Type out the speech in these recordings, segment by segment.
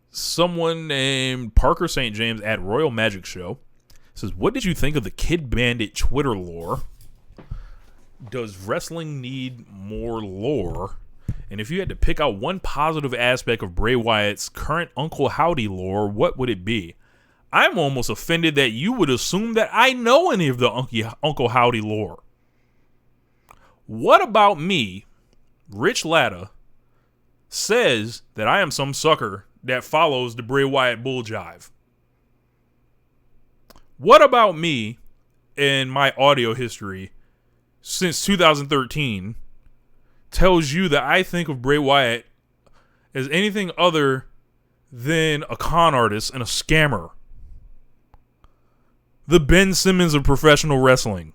Someone named Parker St. James at Royal Magic Show says, what did you think of the Kid Bandit Twitter lore? Does wrestling need more lore? And if you had to pick out one positive aspect of Bray Wyatt's current Uncle Howdy lore, what would it be? I'm almost offended that you would assume that I know any of the Uncle Howdy lore. What about me, Rich Latta, says that I am some sucker that follows the Bray Wyatt bull jive? What about me and my audio history since 2013 tells you that I think of Bray Wyatt as anything other than a con artist and a scammer? The Ben Simmons of professional wrestling.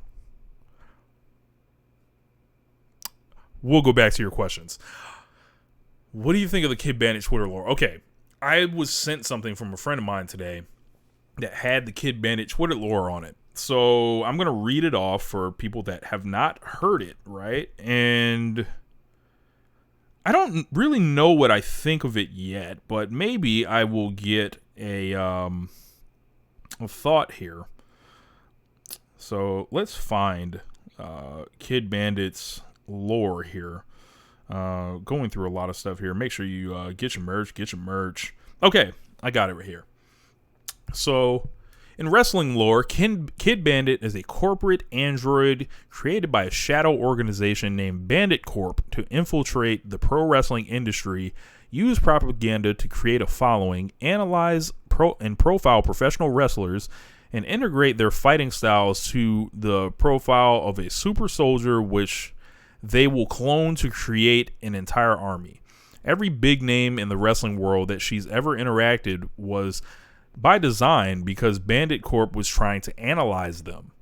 We'll go back to your questions. What do you think of the Kid Bandit Twitter lore? Okay, I was sent something from a friend of mine today that had the Kid Bandit Twitter lore on it. So I'm going to read it off for people that have not heard it, right? And I don't really know what I think of it yet, but maybe I will get a thought here. So let's find Kid Bandit's lore here. Going through a lot of stuff here. Make sure you get your merch. Okay, I got it right here. So, in wrestling lore, Kid Bandit is a corporate android created by a shadow organization named Bandit Corp to infiltrate the pro wrestling industry, use propaganda to create a following, analyze and profile professional wrestlers, and integrate their fighting styles to the profile of a super soldier, which they will clone to create an entire army. Every big name in the wrestling world that she's ever interacted was by design because Bandit Corp was trying to analyze them.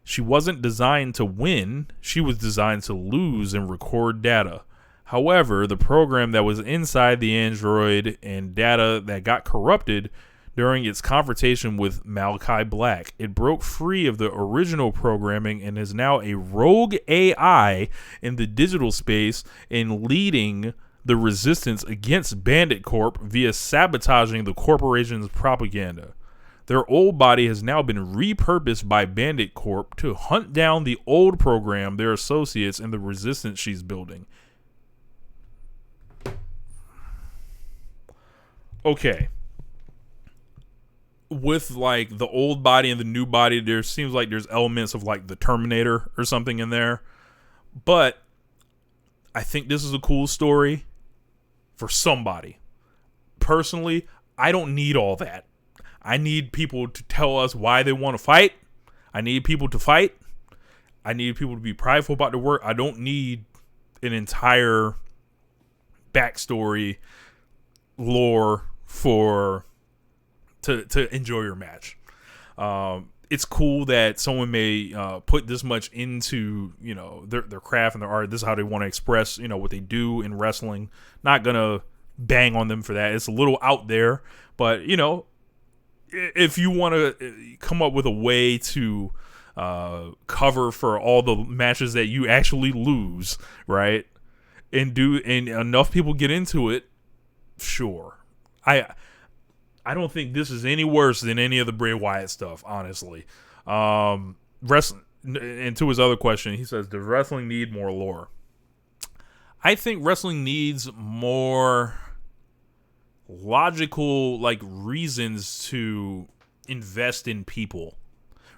She wasn't designed to win, she was designed to lose and record data. However, the program that was inside the android and data that got corrupted during its confrontation with Malachi Black, it broke free of the original programming and is now a rogue AI in the digital space and leading the resistance against Bandit Corp via sabotaging the corporation's propaganda. Their old body has now been repurposed by Bandit Corp to hunt down the old program, their associates, and the resistance she's building. Okay. With like the old body and the new body, there seems like there's elements of like the Terminator or something in there. But I think this is a cool story for somebody. Personally, I don't need all that. I need people to tell us why they want to fight. I need people to fight. I need people to be prideful about their work. I don't need an entire backstory lore to enjoy your match. It's cool that someone may put this much into, you know, their craft and their art. This is how they want to express, you know, what they do in wrestling. Not gonna bang on them for that. It's a little out there, but you know, if you want to come up with a way to cover for all the matches that you actually lose, right, and enough people get into it, sure. I don't think this is any worse than any of the Bray Wyatt stuff, honestly. Wrestling, and to his other question, he says, does wrestling need more lore? I think wrestling needs more logical, like, reasons to invest in people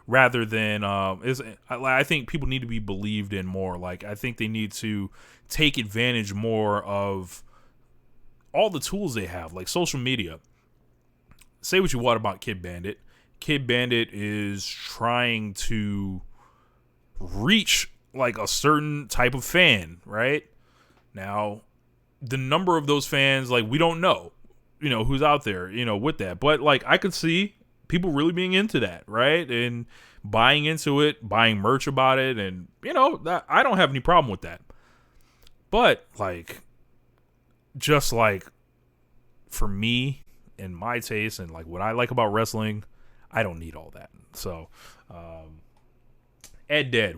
rather than, I think people need to be believed in more. Like, I think they need to take advantage more of all the tools they have, like social media. Say what you want about Kid Bandit. Kid Bandit is trying to reach like a certain type of fan, right? Now, the number of those fans, like, we don't know, you know, who's out there, you know, with that. But like, I could see people really being into that, right? And buying into it, buying merch about it. And, you know, I don't have any problem with that. But like, just like for me, in my taste and like what I like about wrestling, I don't need all that. So, Ed Dead.